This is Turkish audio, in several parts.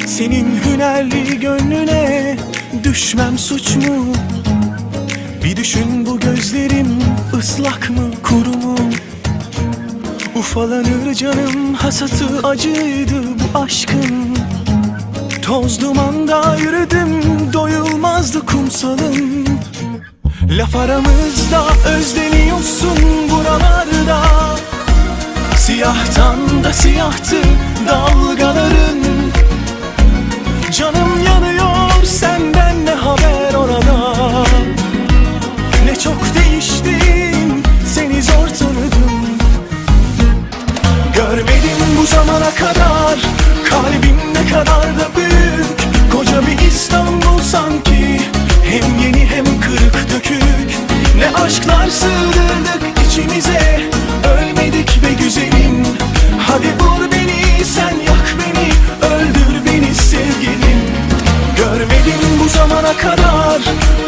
Senin hünerli gönlüne düşmem suç mu? Bir düşün, bu gözlerim ıslak mı kuru mu? Ufalanır canım, hasatı acıydı bu aşkın. Toz dumanda yürüdüm, doyulmazdı kumsalım. Laf aramızda özleniyorsun buralarda. Siyahtan da siyahtı dalgaların. Canım yanıyor, senden ne haber orada? Ne çok değiştin, seni zor tanıdım. Görmedim bu zamana kadar, kalbim ne kadar da büyük. Koca bir İstanbul sanki, hem yeni hem kırık dökük. Ne aşklar sığdırdık içimize, ölmedik be güzelim. Hadi vur beni, sen yak beni, öldür beni sevgilim. Görmedim bu zamana kadar,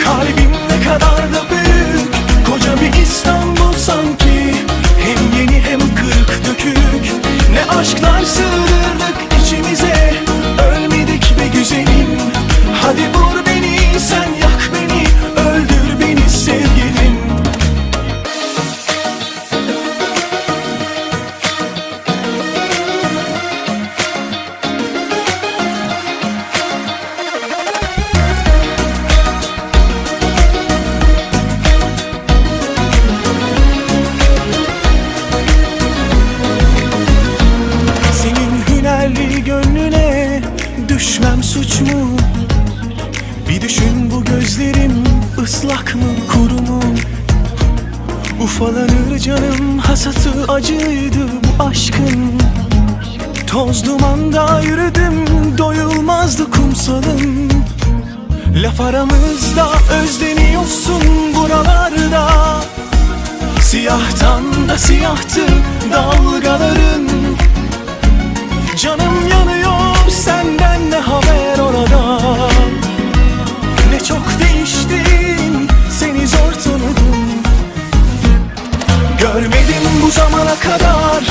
kalbim ne kadar da büyük. Koca bir İstanbul sanki, hem yeni hem kırık dökük. Ne aşklar sığdırdık içimize, ölmedik be güzelim. Hadi vur beni, sen yak beni, öldür beni sevgilim. Gönlüne düşmem suç mu? Bir düşün, bu gözlerim ıslak mı kuru mu? Ufalanır canım, hasatı acıydı bu aşkın. Toz dumanda yürüdüm, doyulmazdı kumsalım. Laf aramızda özleniyorsun buralarda. Siyahtan da siyahtı dalgaların. Canım yanıyor, senden ne haber orada? Ne çok değiştin, seni zor tanıdım. Görmedim bu zamana kadar,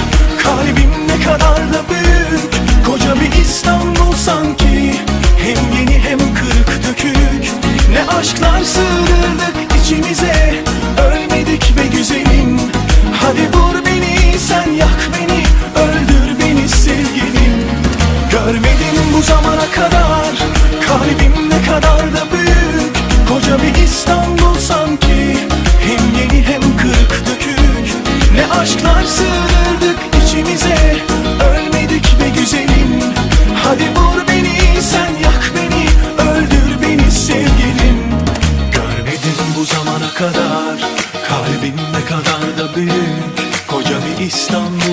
kalbim ne kadar da büyük. Koca bir İstanbul sanki, hem yeni hem kırık dökük. Ne aşklar sığdırdık içimize, ölmedik be güzelim. Hadi vur beni, sen yak beni, öldür beni sevgilim. Görmedim bu zamana kadar, kalbim ne kadar da büyük. Koca bir İstanbul sanki, hem yeni hem kırık dökük. Ne aşklar sığdırdık içimize, ölmedik be güzelim. Hadi vur beni, sen yak beni, öldür beni sevgilim. Görmedim bu zamana kadar, kalbim ne kadar da büyük. Koca bir İstanbul